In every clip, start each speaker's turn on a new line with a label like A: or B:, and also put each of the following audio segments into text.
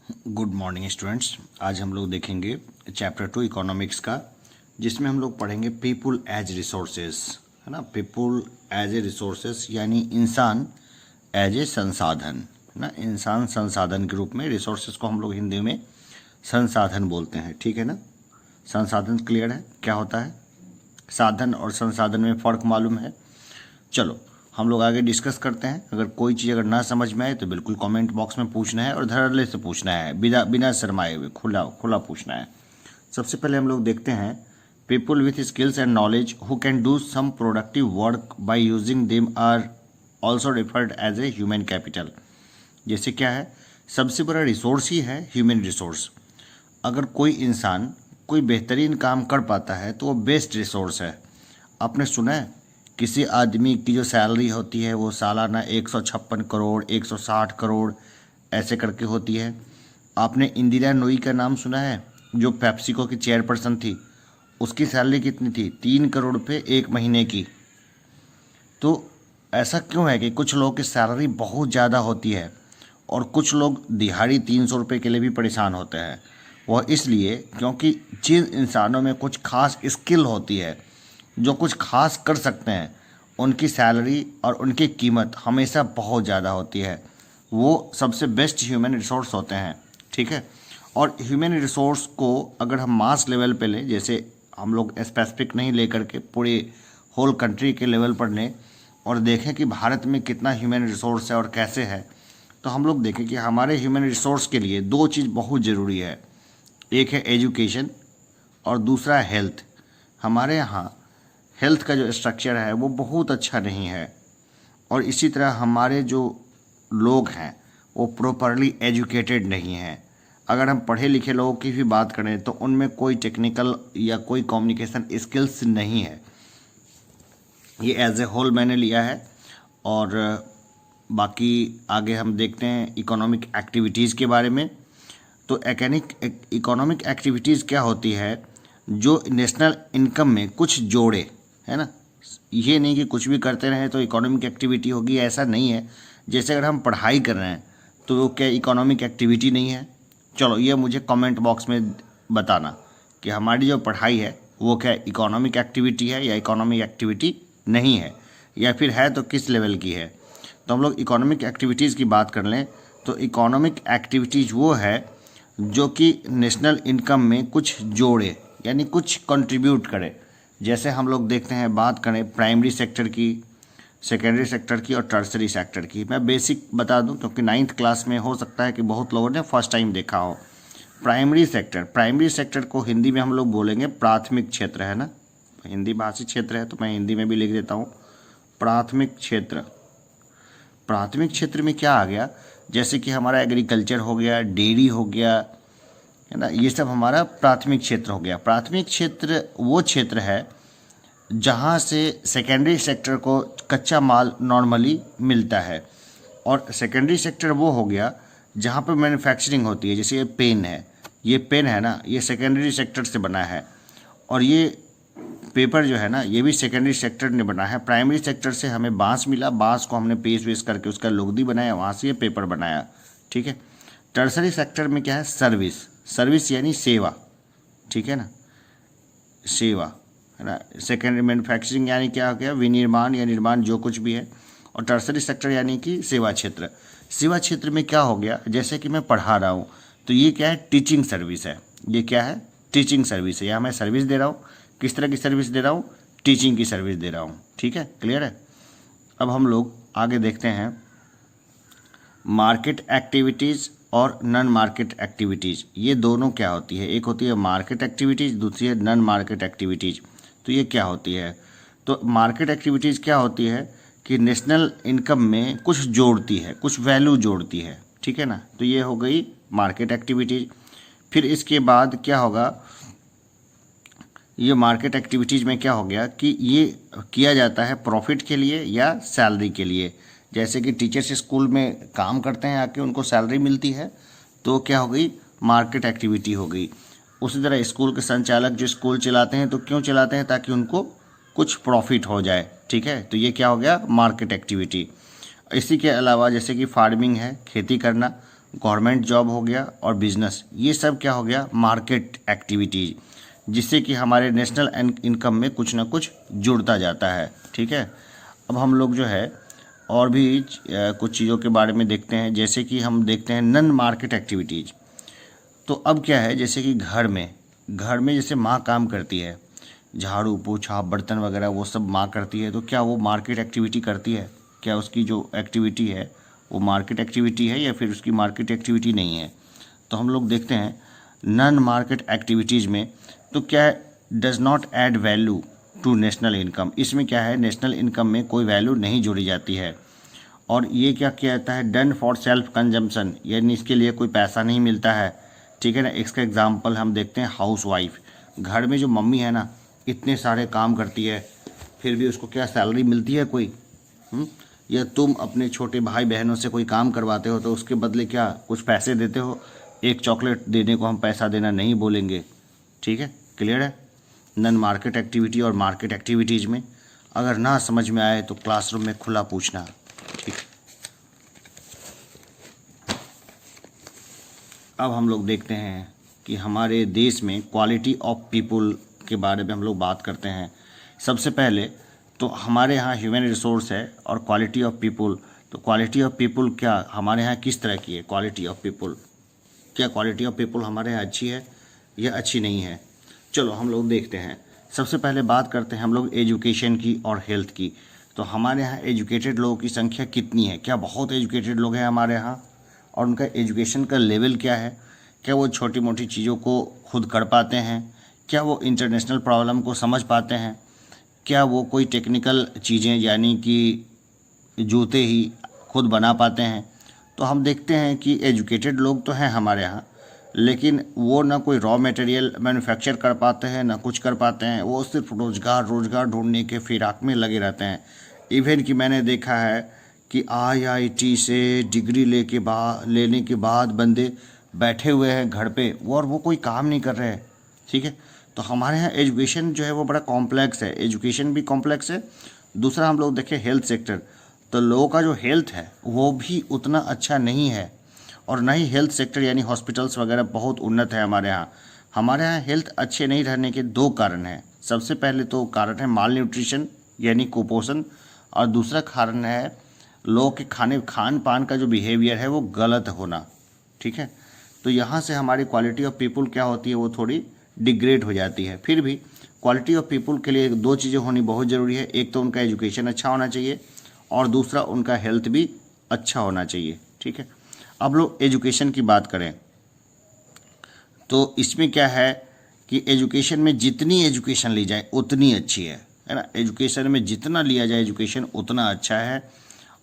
A: Good morning students. आज हम लोग देखेंगे चैप्टर 2 इकोनॉमिक्स का, जिसमें हम लोग पढ़ेंगे पीपुल एज रिसोर्सेस, है ना। पीपुल एज ए रिसोर्सेस यानी इंसान एज ए संसाधन, है ना। इंसान संसाधन के रूप में, रिसोर्सेस को हम लोग हिंदी में संसाधन बोलते हैं, ठीक है ना। संसाधन क्लियर है क्या होता है? साधन और संसाधन में फ़र्क मालूम है? चलो हम लोग आगे डिस्कस करते हैं। अगर कोई चीज़ अगर ना समझ में आए तो बिल्कुल कमेंट बॉक्स में पूछना है और धड़ल्ले से पूछना है, बिना शर्माए हुए खुला खुला पूछना है। सबसे पहले हम लोग देखते हैं people with skills and knowledge who can do some productive work by using them are also referred as a human capital. जैसे क्या है, सबसे बड़ा रिसोर्स ही है ह्यूमन रिसोर्स। अगर कोई इंसान कोई बेहतरीन काम कर पाता है तो वो बेस्ट रिसोर्स है। आपने सुना है किसी आदमी की जो सैलरी होती है वो सालाना 156 करोड़ 160 करोड़ ऐसे करके होती है। आपने इंदिरा नोई का नाम सुना है, जो पेप्सिको की चेयरपर्सन थी? उसकी सैलरी कितनी थी? 3 करोड़ पे एक महीने की। तो ऐसा क्यों है कि कुछ लोगों की सैलरी बहुत ज़्यादा होती है और कुछ लोग दिहाड़ी 300 रुपये के लिए भी परेशान होते हैं? वह इसलिए क्योंकि जिन इंसानों में कुछ खास स्किल होती है, जो कुछ खास कर सकते हैं, उनकी सैलरी और उनकी कीमत हमेशा बहुत ज़्यादा होती है। वो सबसे बेस्ट ह्यूमन रिसोर्स होते हैं, ठीक है। और ह्यूमन रिसोर्स को अगर हम मास लेवल पे लें, जैसे हम लोग स्पेसिफिक नहीं लेकर के पूरे होल कंट्री के लेवल पर लें और देखें कि भारत में कितना ह्यूमन रिसोर्स है और कैसे है, तो हम लोग देखें कि हमारे ह्यूमन रिसोर्स के लिए दो चीज़ बहुत ज़रूरी है। एक है एजुकेशन और दूसरा है हेल्थ। हमारे यहाँ हेल्थ का जो स्ट्रक्चर है वो बहुत अच्छा नहीं है, और इसी तरह हमारे जो लोग हैं वो प्रॉपरली एजुकेटेड नहीं हैं। अगर हम पढ़े लिखे लोगों की भी बात करें तो उनमें कोई टेक्निकल या कोई कम्युनिकेशन स्किल्स नहीं है। ये एज ए होल मैंने लिया है। और बाकी आगे हम देखते हैं इकोनॉमिक एक्टिविटीज़ के बारे में। तो इकोनॉमिक एक्टिविटीज़ क्या होती है? जो नेशनल इनकम में कुछ जोड़े, है ना। ये नहीं कि कुछ भी करते रहें तो इकोनॉमिक एक्टिविटी होगी, ऐसा नहीं है। जैसे अगर हम पढ़ाई कर रहे हैं तो वो क्या इकोनॉमिक एक्टिविटी नहीं है? चलो ये मुझे कमेंट बॉक्स में बताना कि हमारी जो पढ़ाई है वो क्या इकोनॉमिक एक्टिविटी है या इकोनॉमिक एक्टिविटी नहीं है, या फिर है तो किस लेवल की है। तो हम लोग इकोनॉमिक एक्टिविटीज़ की बात कर लें तो इकोनॉमिक एक्टिविटीज़ वो है जो कि नेशनल इनकम में कुछ जोड़े, यानी कुछ कंट्रीब्यूट करे। जैसे हम लोग देखते हैं, बात करें प्राइमरी सेक्टर की, सेकेंडरी सेक्टर की और टर्सरी सेक्टर की। मैं बेसिक बता दूं क्योंकि 9th क्लास में हो सकता है कि बहुत लोगों ने फर्स्ट टाइम देखा हो। प्राइमरी सेक्टर को हिंदी में हम लोग बोलेंगे प्राथमिक क्षेत्र, है ना। हिंदी भाषी क्षेत्र है तो मैं हिंदी में भी लिख देता हूँ प्राथमिक क्षेत्र। प्राथमिक क्षेत्र में क्या आ गया? जैसे कि हमारा एग्रीकल्चर हो गया, डेयरी हो गया, है ना, ये सब हमारा प्राथमिक क्षेत्र हो गया। प्राथमिक क्षेत्र वो क्षेत्र है जहाँ से सेकेंडरी सेक्टर को कच्चा माल नॉर्मली मिलता है, और सेकेंडरी सेक्टर वो हो गया जहाँ पर मैन्युफैक्चरिंग होती है। जैसे ये पेन है ना, ये सेकेंडरी सेक्टर से बना है, और ये पेपर जो है ना, ये भी सेकेंडरी सेक्टर ने बना है। प्राइमरी सेक्टर से हमें बांस मिला, बांस को हमने पीस वीस करके उसका लुगदी बनाया, वहाँ से ये पेपर बनाया, ठीक है। टर्सरी सेक्टर में क्या है? सर्विस यानी सेवा, ठीक है ना, सेवा, है ना। सेकेंडरी मैन्युफैक्चरिंग यानी क्या हो गया? विनिर्माण या निर्माण जो कुछ भी है। और टर्सरी सेक्टर यानी कि सेवा क्षेत्र। सेवा क्षेत्र में क्या हो गया? जैसे कि मैं पढ़ा रहा हूँ तो ये क्या है? टीचिंग सर्विस है। ये क्या है? टीचिंग सर्विस है। यहाँ मैं सर्विस दे रहा हूँ। किस तरह की सर्विस दे रहा हूँ? टीचिंग की सर्विस दे रहा हूँ, ठीक है, क्लियर है। अब हम लोग आगे देखते हैं मार्केट एक्टिविटीज़ और नॉन मार्केट एक्टिविटीज़। ये दोनों क्या होती है? एक होती है मार्केट एक्टिविटीज़, दूसरी है नॉन मार्केट एक्टिविटीज़। तो ये क्या होती है? तो मार्केट एक्टिविटीज़ क्या होती है कि नेशनल इनकम में कुछ जोड़ती है, कुछ वैल्यू जोड़ती है, ठीक है ना। तो ये हो गई मार्केट एक्टिविटीज़। फिर इसके बाद क्या होगा? ये मार्केट एक्टिविटीज़ में क्या हो गया कि ये किया जाता है प्रॉफिट के लिए या सैलरी के लिए। जैसे कि टीचर्स स्कूल में काम करते हैं, आके उनको सैलरी मिलती है, तो क्या हो गई? मार्केट एक्टिविटी हो गई। उसी तरह स्कूल के संचालक जो स्कूल चलाते हैं तो क्यों चलाते हैं? ताकि उनको कुछ प्रॉफिट हो जाए, ठीक है। तो ये क्या हो गया? Market activity. इसी के अलावा जैसे कि फार्मिंग है, खेती करना, गवर्नमेंट जॉब हो गया और बिजनेस, ये सब क्या हो गया, मार्केट एक्टिविटीज, जिससे कि हमारे नेशनल इनकम में कुछ ना कुछ जुड़ता जाता है। ठीक है, अब हम लोग जो है और भी कुछ चीज़ों के बारे में देखते हैं, जैसे कि हम देखते हैं नॉन मार्केट एक्टिविटीज़। तो अब क्या है, जैसे कि घर में जैसे माँ काम करती है, झाड़ू पोछा बर्तन वगैरह वो सब माँ करती है, तो क्या वो मार्केट एक्टिविटी करती है? क्या उसकी जो एक्टिविटी है वो मार्केट एक्टिविटी है या फिर उसकी मार्केट एक्टिविटी नहीं है? तो हम लोग देखते हैं नॉन मार्केट एक्टिविटीज़ में, तो क्या does not add value to national income, इसमें क्या है, नेशनल इनकम में कोई वैल्यू नहीं जोड़ी जाती है। और ये क्या कहता है, डन फॉर सेल्फ कंजम्पशन, यानी इसके लिए कोई पैसा नहीं मिलता है। ठीक है ना, इसका एग्जांपल हम देखते हैं हाउस वाइफ, घर में जो मम्मी है ना, इतने सारे काम करती है, फिर भी उसको क्या सैलरी मिलती है कोई? या तुम अपने छोटे भाई बहनों से कोई काम करवाते हो तो उसके बदले क्या कुछ पैसे देते हो? एक चॉकलेट देने को हम पैसा देना नहीं बोलेंगे। ठीक है, क्लियर है? नॉन मार्केट एक्टिविटी और मार्केट एक्टिविटीज़ में अगर ना समझ में आए तो क्लासरूम में खुला पूछना। ठीक, अब हम लोग देखते हैं कि हमारे देश में क्वालिटी ऑफ पीपल के बारे में हम लोग बात करते हैं। सबसे पहले तो हमारे यहाँ ह्यूमन रिसोर्स है और क्वालिटी ऑफ पीपल। तो क्वालिटी ऑफ पीपल क्या हमारे यहाँ किस तरह की है? क्वालिटी ऑफ पीपल, क्या क्वालिटी ऑफ पीपल हमारे यहाँ अच्छी है या अच्छी नहीं है? चलो हम लोग देखते हैं। सबसे पहले बात करते हैं हम लोग एजुकेशन की और हेल्थ की। तो हमारे यहाँ एजुकेटेड लोगों की संख्या कितनी है? क्या बहुत एजुकेटेड लोग हैं हमारे यहाँ? और उनका एजुकेशन का लेवल क्या है? क्या वो छोटी मोटी चीज़ों को खुद कर पाते हैं? क्या वो इंटरनेशनल प्रॉब्लम को समझ पाते हैं? क्या वो कोई टेक्निकल चीज़ें यानी कि जूते ही खुद बना पाते हैं? तो हम देखते हैं कि एजुकेटेड लोग तो हैं हमारे यहाँ, लेकिन वो ना कोई रॉ मटेरियल मैन्युफैक्चर कर पाते हैं ना कुछ कर पाते हैं। वो सिर्फ रोज़गार ढूंढने के फिराक में लगे रहते हैं। इवन कि मैंने देखा है कि IIT से डिग्री लेने के बाद बंदे बैठे हुए हैं घर पे और वो कोई काम नहीं कर रहे हैं। ठीक है, तो हमारे यहाँ एजुकेशन जो है वो बड़ा कॉम्प्लेक्स है, एजुकेशन भी कॉम्प्लेक्स है। दूसरा हम लोग देखें हेल्थ सेक्टर, तो लोगों का जो हेल्थ है वो भी उतना अच्छा नहीं है, और ना ही हेल्थ सेक्टर यानी हॉस्पिटल्स वगैरह बहुत उन्नत है हमारे यहाँ। हमारे यहाँ हेल्थ अच्छे नहीं रहने के दो कारण हैं। सबसे पहले तो कारण है माल न्यूट्रिशन यानी कुपोषण, और दूसरा कारण है लोगों के खान पान का जो बिहेवियर है वो गलत होना। ठीक है, तो यहाँ से हमारी क्वालिटी ऑफ पीपल क्या होती है, वो थोड़ी डिग्रेड हो जाती है। फिर भी क्वालिटी ऑफ पीपल के लिए दो चीज़ें होनी बहुत ज़रूरी है, एक तो उनका एजुकेशन अच्छा होना चाहिए और दूसरा उनका हेल्थ भी अच्छा होना चाहिए। ठीक है, अब लोग एजुकेशन की बात करें तो इसमें क्या है कि एजुकेशन में जितनी एजुकेशन ली जाए उतनी अच्छी है ना। एजुकेशन में जितना लिया जाए एजुकेशन उतना अच्छा है,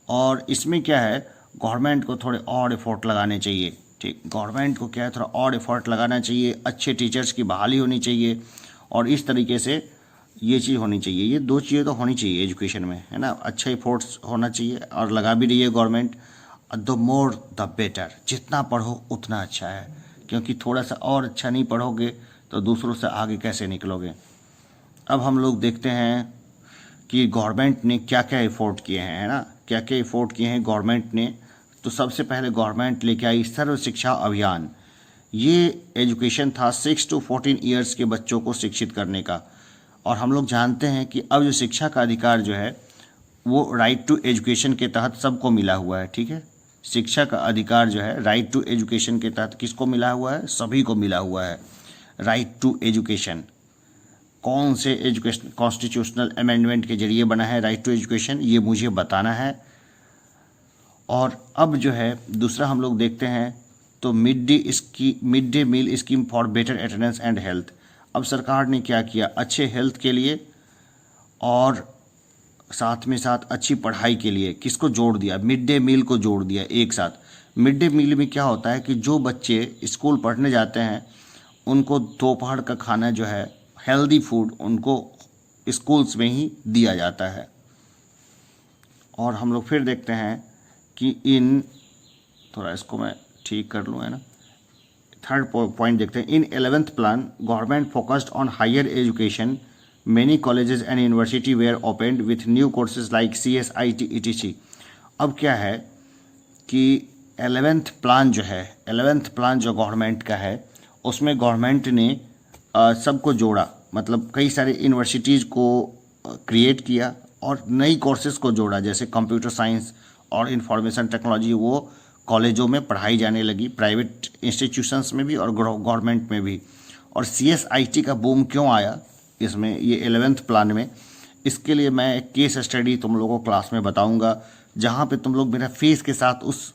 A: और इसमें क्या है गवर्नमेंट को थोड़े और एफर्ट लगाने चाहिए। ठीक, गवर्नमेंट को क्या है थोड़ा और एफर्ट लगाना चाहिए, अच्छे टीचर्स की बहाली होनी चाहिए, और इस तरीके से ये चीज़ होनी चाहिए। ये दो चीज़ें तो होनी चाहिए एजुकेशन में, है ना। अच्छा एफर्ट्स होना चाहिए और लगा भी रही है government. The more the better, जितना पढ़ो उतना अच्छा है, क्योंकि थोड़ा सा और अच्छा नहीं पढ़ोगे तो दूसरों से आगे कैसे निकलोगे। अब हम लोग देखते हैं कि गवर्नमेंट ने क्या क्या एफर्ट किए हैं, है ना, क्या क्या एफर्ट किए हैं गवर्नमेंट ने। तो सबसे पहले गवर्नमेंट लेके आई सर्व शिक्षा अभियान। ये एजुकेशन था 6 to 14 ईयर्स के बच्चों को शिक्षित करने का। और हम लोग जानते हैं कि अब जो शिक्षा का अधिकार जो है वो राइट टू एजुकेशन के तहत सबको मिला हुआ है। ठीक है, शिक्षा का अधिकार जो है राइट टू एजुकेशन के तहत किसको मिला हुआ है? सभी को मिला हुआ है राइट टू एजुकेशन। कौन से एजुकेशन कॉन्स्टिट्यूशनल अमेंडमेंट के जरिए बना है राइट टू एजुकेशन, ये मुझे बताना है। और अब जो है दूसरा हम लोग देखते हैं तो mid day meal scheme for better attendance and health. अब सरकार ने क्या किया, अच्छे हेल्थ के लिए और साथ में साथ अच्छी पढ़ाई के लिए किसको जोड़ दिया? मिड डे मील को जोड़ दिया एक साथ। मिड डे मील में क्या होता है कि जो बच्चे स्कूल पढ़ने जाते हैं उनको दोपहर का खाना जो है हेल्दी फूड उनको स्कूल्स में ही दिया जाता है। और हम लोग फिर देखते हैं कि थोड़ा इसको मैं ठीक कर लूँ, है ना। थर्ड पॉइंट देखते हैं, in 11th plan government focused on higher education, many colleges and university were opened with new courses like CSIT etc। अब क्या है कि 11th प्लान जो है, 11th प्लान जो गवर्नमेंट का है, उसमें गवर्नमेंट ने सबको जोड़ा, मतलब कई सारे यूनिवर्सिटीज़ को क्रिएट किया और नई कोर्सेज को जोड़ा, जैसे कंप्यूटर साइंस और इंफॉर्मेशन टेक्नोलॉजी वो कॉलेजों में पढ़ाई जाने लगी, प्राइवेट इंस्टीट्यूशंस में भी और गवर्नमेंट में भी। और CSIT का बूम क्यों आया इसमें, ये 11th प्लान में, इसके लिए मैं एक केस स्टडी तुम लोगों को क्लास में बताऊंगा, जहाँ पे तुम लोग मेरा फेस के साथ उस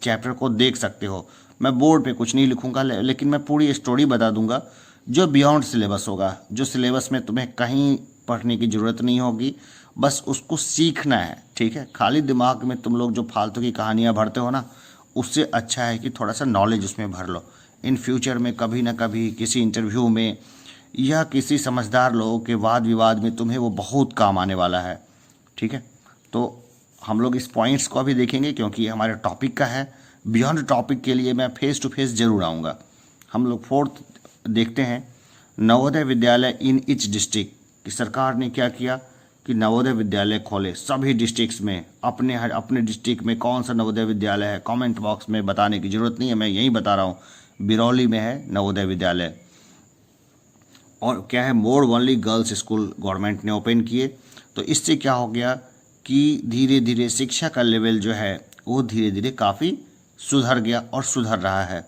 A: चैप्टर को देख सकते हो। मैं बोर्ड पे कुछ नहीं लिखूंगा, लेकिन मैं पूरी स्टोरी बता दूंगा जो बियॉन्ड सिलेबस होगा, जो सिलेबस में तुम्हें कहीं पढ़ने की ज़रूरत नहीं होगी, बस उसको सीखना है, ठीक है। खाली दिमाग में तुम लोग जो फालतू की कहानियाँ भरते हो ना, उससे अच्छा है कि थोड़ा सा नॉलेज उसमें भर लो। इन फ्यूचर में कभी ना कभी किसी इंटरव्यू में या किसी समझदार लोगों के वाद विवाद में तुम्हें वो बहुत काम आने वाला है, ठीक है। तो हम लोग इस पॉइंट्स को अभी देखेंगे क्योंकि ये हमारे टॉपिक का है। बियॉन्ड टॉपिक के लिए मैं फेस टू फेस जरूर आऊँगा। हम लोग 4th देखते हैं, Navodaya Vidyalaya in each district, कि सरकार ने क्या किया कि नवोदय विद्यालय खोले सभी डिस्ट्रिक्ट्स में। अपने डिस्ट्रिक्ट में कौन सा नवोदय विद्यालय है कमेंट बॉक्स में बताने की ज़रूरत नहीं है, मैं यही बता रहा हूँ, बिरौली में है नवोदय विद्यालय। और क्या है, more only girls school government ने ओपन किए। तो इससे क्या हो गया कि धीरे धीरे शिक्षा का लेवल जो है वो धीरे धीरे काफ़ी सुधर गया और सुधर रहा है।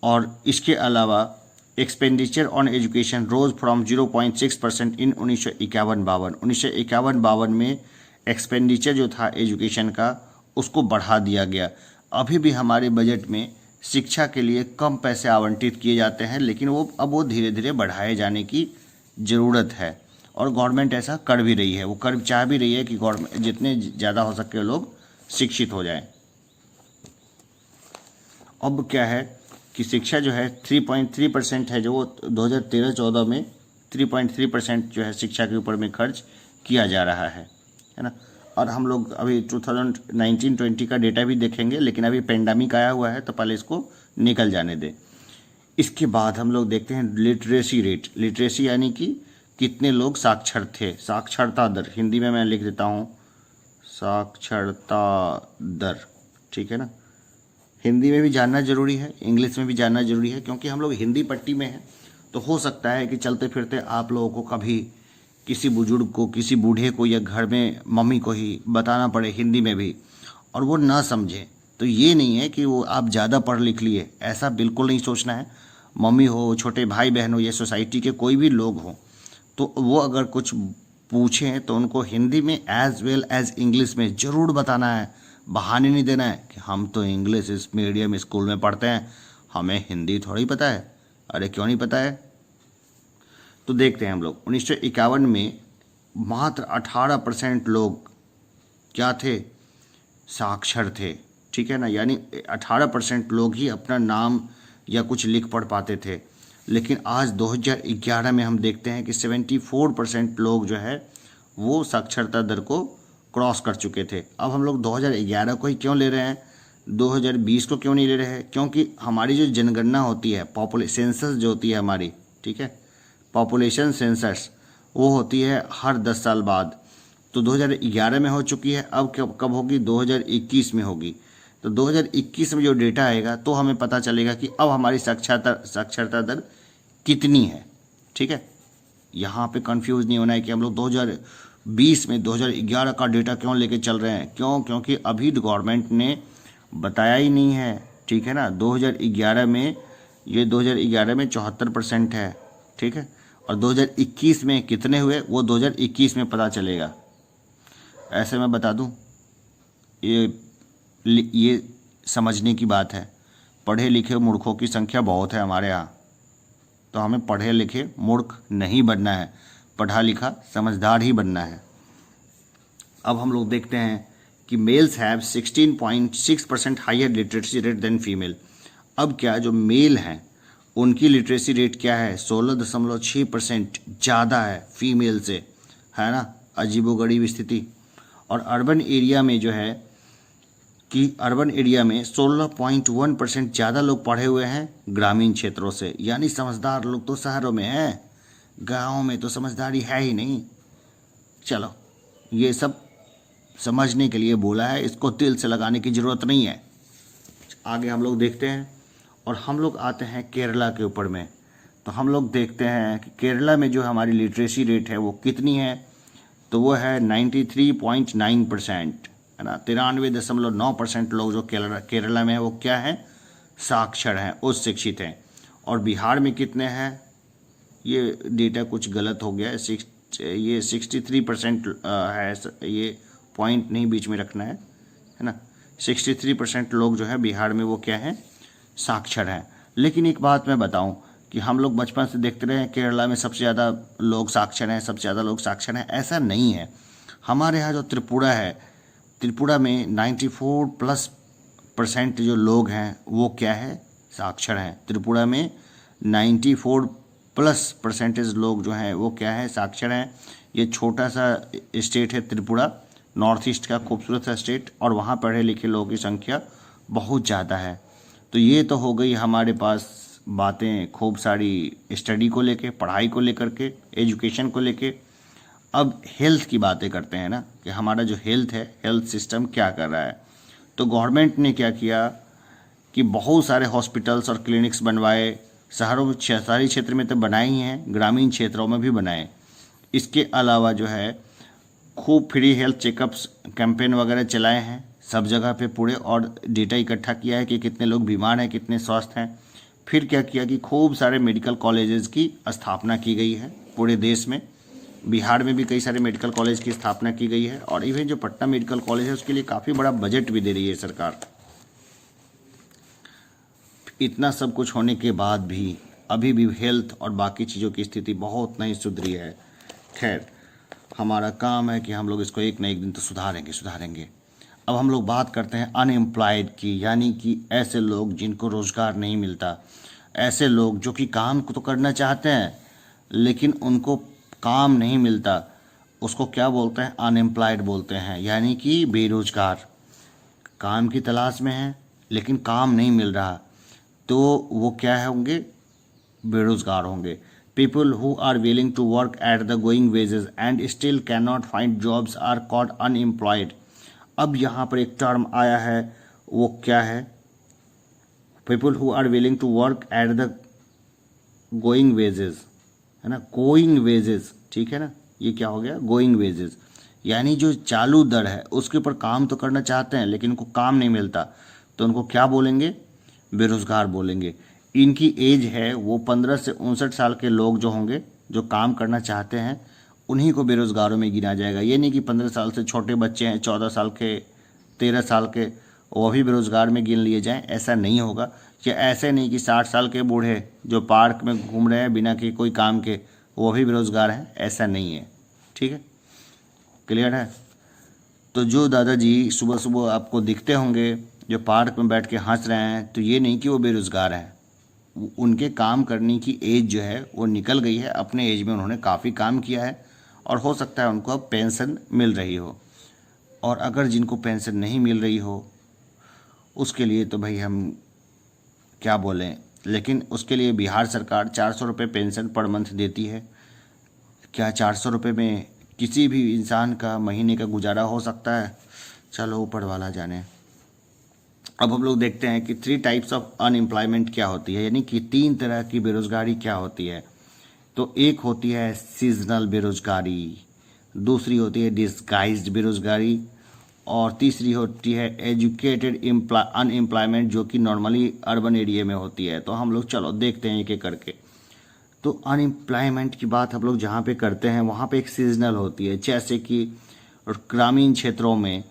A: और इसके अलावा expenditure on education rose from 0.6% in 1951-52 में एक्सपेंडिचर जो था एजुकेशन का उसको बढ़ा दिया गया। अभी भी हमारे बजट में शिक्षा के लिए कम पैसे आवंटित किए जाते हैं, लेकिन वो धीरे धीरे बढ़ाए जाने की ज़रूरत है और गवर्नमेंट ऐसा कर भी रही है। वो कर चाह भी रही है कि गवर्नमेंट जितने ज़्यादा हो सके लोग शिक्षित हो जाएं। अब क्या है कि शिक्षा जो है 3.3% है, जो 2013-14 में 3.3% जो है शिक्षा के ऊपर में खर्च किया जा रहा है ना। और हम लोग अभी 2019-20 का डेटा भी देखेंगे, लेकिन अभी पेंडेमिक आया हुआ है तो पहले इसको निकल जाने दें। इसके बाद हम लोग देखते हैं लिटरेसी रेट। लिटरेसी यानी कि कितने लोग साक्षर थे, साक्षरता दर, हिंदी में मैं लिख देता हूँ साक्षरता दर, ठीक है ना। हिंदी में भी जानना ज़रूरी है, इंग्लिश में भी जानना ज़रूरी है, क्योंकि हम लोग हिंदी पट्टी में हैं। तो हो सकता है कि चलते फिरते आप लोगों को कभी किसी बुजुर्ग को, किसी बूढ़े को या घर में मम्मी को ही बताना पड़े हिंदी में भी और वो ना समझे। तो ये नहीं है कि वो आप ज़्यादा पढ़ लिख लिए, ऐसा बिल्कुल नहीं सोचना है। मम्मी हो, छोटे भाई बहन हो या सोसाइटी के कोई भी लोग हों, तो वो अगर कुछ पूछें तो उनको हिंदी में एज वेल एज इंग्लिश में ज़रूर बताना है। बहाने नहीं देना है कि हम तो इंग्लिश इस मीडियम स्कूल में पढ़ते हैं, हमें हिंदी थोड़ी पता है। अरे क्यों नहीं पता है। तो देखते हैं हम लोग 1951 में मात्र 18% लोग क्या थे, साक्षर थे, ठीक है ना। यानी 18% लोग ही अपना नाम या कुछ लिख पढ़ पाते थे। लेकिन आज 2011 में हम देखते हैं कि 74% लोग जो है वो साक्षरता दर को क्रॉस कर चुके थे। अब हम लोग 2011 को ही क्यों ले रहे हैं, 2020 को क्यों नहीं ले रहे हैं? क्योंकि हमारी जो जनगणना होती है, सेंसस जो होती है हमारी, ठीक है, पॉपुलेशन सेंसस, वो होती है हर 10 साल बाद। तो 2011 में हो चुकी है, अब कब होगी, 2021 में होगी। तो 2021 में जो डेटा आएगा तो हमें पता चलेगा कि अब हमारी साक्षरता दर कितनी है, ठीक है। यहाँ पे कंफ्यूज नहीं होना है कि हम लोग 2020 में 2011 का डेटा क्यों लेके चल रहे हैं। क्योंकि अभी गवर्नमेंट ने बताया ही नहीं है, ठीक है ना। 2011 में 74% है, ठीक है, और 2021 में कितने हुए वो 2021 में पता चलेगा। ऐसे मैं बता दूं, ये समझने की बात है। पढ़े लिखे मूर्खों की संख्या बहुत है हमारे यहाँ, तो हमें पढ़े लिखे मूर्ख नहीं बनना है, पढ़ा लिखा समझदार ही बनना है। अब हम लोग देखते हैं कि males have 16.6% higher literacy rate than female. अब क्या, जो मेल हैं उनकी लिटरेसी रेट क्या है, 16.6% ज़्यादा है फीमेल से, है ना। अजीबोगरीब स्थिति। और अर्बन एरिया में जो है कि अर्बन एरिया में 16.1% ज़्यादा लोग पढ़े हुए हैं ग्रामीण क्षेत्रों से। यानी समझदार लोग तो शहरों में हैं, गाँव में तो समझदारी है ही नहीं। चलो, ये सब समझने के लिए बोला है, इसको दिल से लगाने की ज़रूरत नहीं है। आगे हम लोग देखते हैं और हम लोग आते हैं केरला के ऊपर में। तो हम लोग देखते हैं कि केरला में जो हमारी लिटरेसी रेट है वो कितनी है, तो वो है 93.9%, है ना। 93.9% लोग जो केरला में है वो क्या है, साक्षर हैं, उच्च शिक्षित हैं। और बिहार में कितने हैं, ये डेटा कुछ गलत हो गया है, ये 63% है, ये पॉइंट नहीं बीच में रखना है ना। 63% लोग जो है बिहार में वो क्या है, साक्षर हैं। लेकिन एक बात मैं बताऊं कि हम लोग बचपन से देखते रहे हैं केरला में सबसे ज़्यादा लोग साक्षर हैं, सबसे ज़्यादा लोग साक्षर हैं, ऐसा नहीं है। हमारे यहाँ जो त्रिपुरा है, त्रिपुरा में 94% जो लोग हैं वो क्या है, साक्षर हैं। त्रिपुरा में 94% लोग जो हैं वो क्या है, साक्षर हैं। ये छोटा सा स्टेट है त्रिपुरा, नॉर्थ ईस्ट का खूबसूरत सा स्टेट, और वहाँ पढ़े लिखे लोगों की संख्या बहुत ज़्यादा है। तो ये तो हो गई हमारे पास बातें खूब सारी स्टडी को लेके, पढ़ाई को लेकर के, एजुकेशन को लेके। अब हेल्थ की बातें करते हैं ना, कि हमारा जो हेल्थ है, हेल्थ सिस्टम क्या कर रहा है। तो गवर्नमेंट ने क्या किया कि बहुत सारे हॉस्पिटल्स और क्लिनिक्स बनवाए। शहरी क्षेत्र में तो बनाए ही हैं, ग्रामीण क्षेत्रों में भी बनाए। इसके अलावा जो है खूब फ्री हेल्थ चेकअप्स कैंपेन वगैरह चलाए हैं सब जगह पे पूरे, और डेटा इकट्ठा किया है कि कितने लोग बीमार हैं, कितने स्वस्थ हैं। फिर क्या किया कि खूब सारे मेडिकल कॉलेजेस की स्थापना की गई है पूरे देश में। बिहार में भी कई सारे मेडिकल कॉलेज की स्थापना की गई है, और इवन जो पटना मेडिकल कॉलेज है उसके लिए काफ़ी बड़ा बजट भी दे रही है सरकार। इतना सब कुछ होने के बाद भी अभी भी हेल्थ और बाकी चीज़ों की स्थिति बहुत नहीं सुधरी है। खैर, हमारा काम है कि हम लोग इसको एक न एक दिन तो सुधारेंगे। अब हम लोग बात करते हैं अनएम्प्लॉयड की, यानी कि ऐसे लोग जिनको रोज़गार नहीं मिलता, ऐसे लोग जो कि काम तो करना चाहते हैं लेकिन उनको काम नहीं मिलता। उसको क्या बोलते हैं, अनएम्प्लॉयड बोलते हैं, यानी कि बेरोजगार। काम की तलाश में है लेकिन काम नहीं मिल रहा, तो वो क्या होंगे, बेरोजगार होंगे। People who are willing to work at the going wages and still can not find jobs are called unemployed. अब यहाँ पर एक टर्म आया है, वो क्या है, people who are willing to work at the going wages, है ना, गोइंग वेजेस, ठीक है ना। ये क्या हो गया, गोइंग वेजेस, यानी जो चालू दर है उसके ऊपर काम तो करना चाहते हैं लेकिन उनको काम नहीं मिलता, तो उनको क्या बोलेंगे, बेरोजगार बोलेंगे। इनकी एज है वो 15 से 59 साल के लोग जो होंगे, जो काम करना चाहते हैं, उन्हीं को बेरोजगारों में गिना जाएगा। ये नहीं कि 15 साल से छोटे बच्चे हैं, 14 साल के, 13 साल के, वो भी बेरोजगार में गिन लिए जाएं, ऐसा नहीं होगा। या ऐसे नहीं कि 60 साल के बूढ़े जो पार्क में घूम रहे हैं बिना कि कोई काम के, वो भी बेरोजगार हैं, ऐसा नहीं है। ठीक है, क्लियर है। तो जो दादाजी सुबह सुबह आपको दिखते होंगे जो पार्क में बैठ के हंस रहे हैं, तो ये नहीं कि वो बेरोजगार हैं, उनके काम करने की एज जो है वो निकल गई है। अपने एज में उन्होंने काफ़ी काम किया है और हो सकता है उनको अब पेंशन मिल रही हो। और अगर जिनको पेंशन नहीं मिल रही हो उसके लिए तो भाई हम क्या बोलें, लेकिन उसके लिए बिहार सरकार 400 रुपये पेंशन पर मंथ देती है। क्या 400 रुपये में किसी भी इंसान का महीने का गुजारा हो सकता है? चलो ऊपर वाला जाने। अब हम लोग देखते हैं कि 3 टाइप्स ऑफ अनएम्प्लॉयमेंट क्या होती है, यानी कि 3 तरह की बेरोजगारी क्या होती है। तो एक होती है सीजनल बेरोजगारी, दूसरी होती है डिस्गाइज्ड बेरोजगारी, और तीसरी होती है एजुकेटेड अनएम्प्लॉयमेंट, जो कि नॉर्मली अर्बन एरिया में होती है। तो हम लोग चलो देखते हैं एक एक करके। तो अनएम्प्लॉयमेंट की बात हम लोग जहाँ पे करते हैं वहाँ पे एक सीजनल होती है, जैसे कि ग्रामीण क्षेत्रों में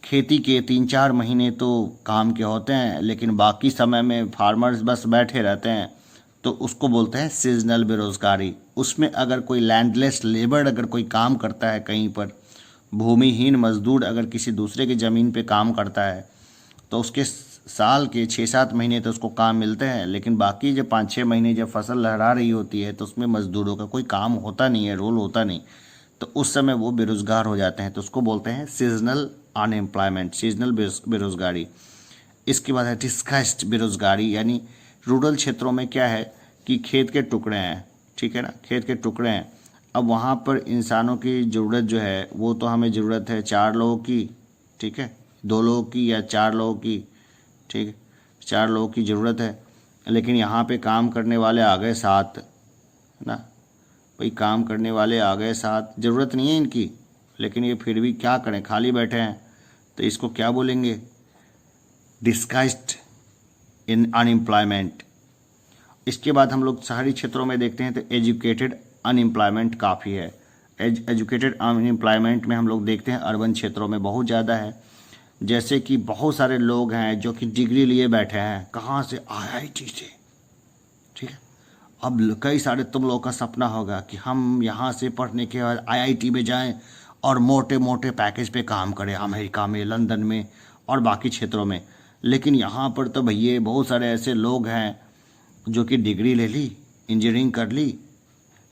A: खेती के 3-4 महीने तो काम के होते हैं लेकिन बाकी समय में फार्मर्स बस बैठे रहते हैं, तो उसको बोलते हैं सीजनल बेरोजगारी। उसमें अगर कोई लैंडलेस लेबर अगर कोई काम करता है कहीं पर, भूमिहीन मजदूर अगर किसी दूसरे की ज़मीन पे काम करता है, तो उसके साल के 6-7 महीने तो उसको काम मिलते हैं, लेकिन बाकी जब 5-6 महीने जब फसल लहरा रही होती है तो उसमें मजदूरों का कोई काम होता नहीं है, रोल होता नहीं, तो उस समय वो बेरोज़गार हो जाते हैं। तो उसको बोलते हैं सीजनल अनएम्प्लॉयमेंट, सीजनल बेरोज़गारी। इसके बाद है डिस्गाइज्ड बेरोज़गारी, यानी रूरल क्षेत्रों में क्या है कि खेत के टुकड़े हैं, ठीक है ना, खेत के टुकड़े हैं। अब वहाँ पर इंसानों की ज़रूरत जो है वो तो हमें ज़रूरत है 4 लोगों की, ठीक है, 2 लोगों की या 4 लोगों की, ठीक है, 4 लोगों की ज़रूरत है, लेकिन यहाँ पे काम करने वाले आ गए 7, है ना भाई, काम करने वाले आ गए 7, ज़रूरत नहीं है इनकी, लेकिन ये फिर भी क्या करें, खाली बैठे हैं। तो इसको क्या बोलेंगे, डिस्गाइज्ड इन अनएम्प्लॉयमेंट। इसके बाद हम लोग शहरी क्षेत्रों में देखते हैं तो एजुकेटेड अनएम्प्लॉयमेंट काफ़ी है। एजुकेटेड अनएम्प्लॉयमेंट में हम लोग देखते हैं अर्बन क्षेत्रों में बहुत ज़्यादा है। जैसे कि बहुत सारे लोग हैं जो कि डिग्री लिए बैठे हैं, कहाँ से, आईआईटी से, ठीक है। अब कई सारे तुम लोगों का सपना होगा कि हम यहाँ से पढ़ने के बाद आईआईटी में जाएं और मोटे मोटे पैकेज पे काम करें अमेरिका में, लंदन में और बाकी क्षेत्रों में। लेकिन यहाँ पर तो भैया बहुत सारे ऐसे लोग हैं जो कि डिग्री ले ली, इंजीनियरिंग कर ली,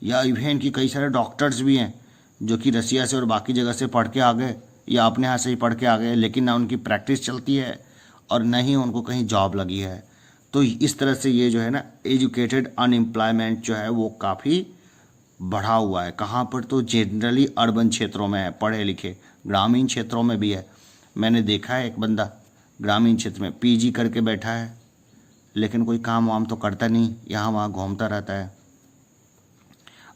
A: या इवन कि कई सारे डॉक्टर्स भी हैं जो कि रसिया से और बाकी जगह से पढ़ के आ गए या अपने यहाँ से ही पढ़ के आ गए, लेकिन ना उनकी प्रैक्टिस चलती है और न ही उनको कहीं जॉब लगी है। तो इस तरह से ये जो है ना एजुकेटेड अनएम्प्लॉयमेंट जो है वो काफ़ी बढ़ा हुआ है। कहाँ पर, तो जनरली अर्बन क्षेत्रों में है, पढ़े लिखे। ग्रामीण क्षेत्रों में भी है। मैंने देखा है एक बंदा ग्रामीण क्षेत्र में पीजी करके बैठा है, लेकिन कोई काम वाम तो करता नहीं, यहाँ वहाँ घूमता रहता है।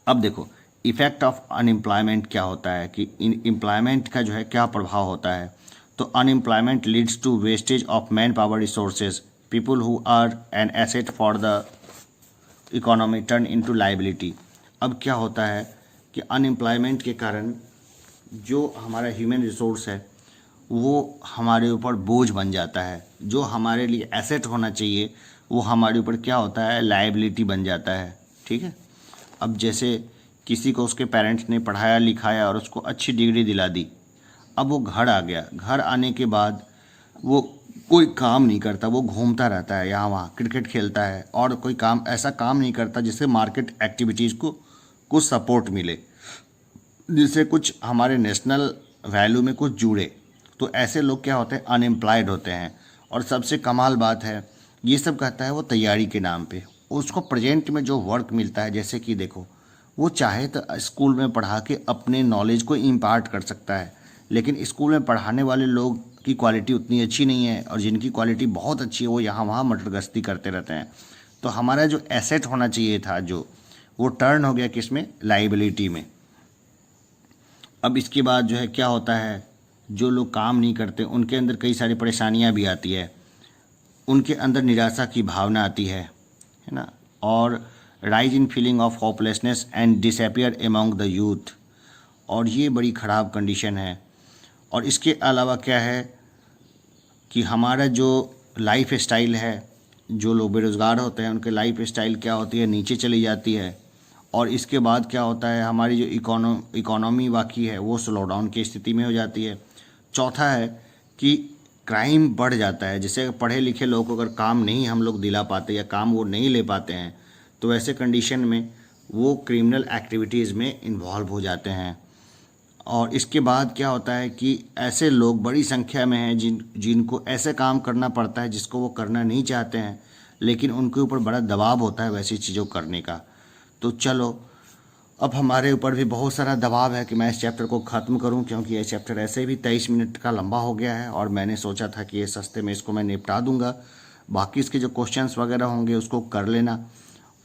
A: अब देखो इफ़ेक्ट ऑफ अनएम्प्लॉयमेंट क्या होता है कि एम्प्लॉयमेंट का जो है क्या प्रभाव होता है। तो unemployment leads to wastage of man power resources, people who are an asset for the economy turn into liability. अब क्या होता है कि अनएम्प्लॉयमेंट के कारण जो हमारा ह्यूमन रिसोर्स है वो हमारे ऊपर बोझ बन जाता है। जो हमारे लिए एसेट होना चाहिए वो हमारे ऊपर क्या होता है, लायबिलिटी बन जाता है, ठीक है। अब जैसे किसी को उसके पेरेंट्स ने पढ़ाया लिखाया और उसको अच्छी डिग्री दिला दी, अब वो घर आ गया, घर आने के बाद वो कोई काम नहीं करता, वो घूमता रहता है यहाँ वहाँ, क्रिकेट खेलता है और कोई काम ऐसा काम नहीं करता जिससे मार्केट एक्टिविटीज़ को कुछ सपोर्ट मिले, जिससे कुछ हमारे नेशनल वैल्यू में कुछ जुड़े। तो ऐसे लोग क्या होते हैं, अनएम्प्लॉयड होते हैं। और सबसे कमाल बात है, ये सब कहता है वो तैयारी के नाम पे, उसको प्रेजेंट में जो वर्क मिलता है, जैसे कि देखो वो चाहे तो स्कूल में पढ़ा के अपने नॉलेज को इम्पार्ट कर सकता है, लेकिन स्कूल में पढ़ाने वाले लोग की क्वालिटी उतनी अच्छी नहीं है और जिनकी क्वालिटी बहुत अच्छी है वो यहाँ वहाँ मटरगश्ती करते रहते हैं। तो हमारा जो एसेट होना चाहिए था जो, वो टर्न हो गया किस में, लाइबिलिटी में। अब इसके बाद जो है क्या होता है, जो लोग काम नहीं करते उनके अंदर कई सारी परेशानियां भी आती है, उनके अंदर निराशा की भावना आती है ना, और rise in feeling of hopelessness and disappear among the youth. और ये बड़ी ख़राब कंडीशन है। और इसके अलावा क्या है कि हमारा जो लाइफ स्टाइल है, जो लोग बेरोज़गार होते हैं उनके लाइफ स्टाइल क्या होती है, नीचे चली जाती है। और इसके बाद क्या होता है, हमारी जो इकोनॉमी बाकी है वो स्लो डाउन की स्थिति में हो जाती है। चौथा है कि क्राइम बढ़ जाता है। जैसे पढ़े लिखे लोगों को अगर काम नहीं हम लोग दिला पाते या काम वो नहीं ले पाते हैं, तो ऐसे कंडीशन में वो क्रिमिनल एक्टिविटीज़ में इन्वॉल्व हो जाते हैं। और इसके बाद क्या होता है कि ऐसे लोग बड़ी संख्या में हैं जिनको ऐसे काम करना पड़ता है जिसको वो करना नहीं चाहते हैं, लेकिन उनके ऊपर बड़ा दबाव होता है वैसी चीज़ों करने का। तो चलो अब हमारे ऊपर भी बहुत सारा दबाव है कि मैं इस चैप्टर को ख़त्म करूं, क्योंकि ये चैप्टर ऐसे भी 23 मिनट का लंबा हो गया है और मैंने सोचा था कि ये सस्ते में इसको मैं निपटा दूंगा। बाकी इसके जो क्वेश्चंस वगैरह होंगे उसको कर लेना,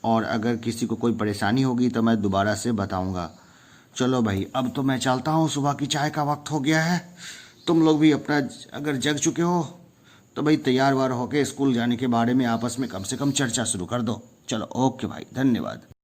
A: और अगर किसी को कोई परेशानी होगी तो मैं दोबारा से बताऊंगा। चलो भाई अब तो मैं चलता हूँ, सुबह की चाय का वक्त हो गया है। तुम लोग भी अपना अगर जग चुके हो तो भाई तैयार वार होकर स्कूल जाने के बारे में आपस में कम से कम चर्चा शुरू कर दो। चलो ओके भाई, धन्यवाद।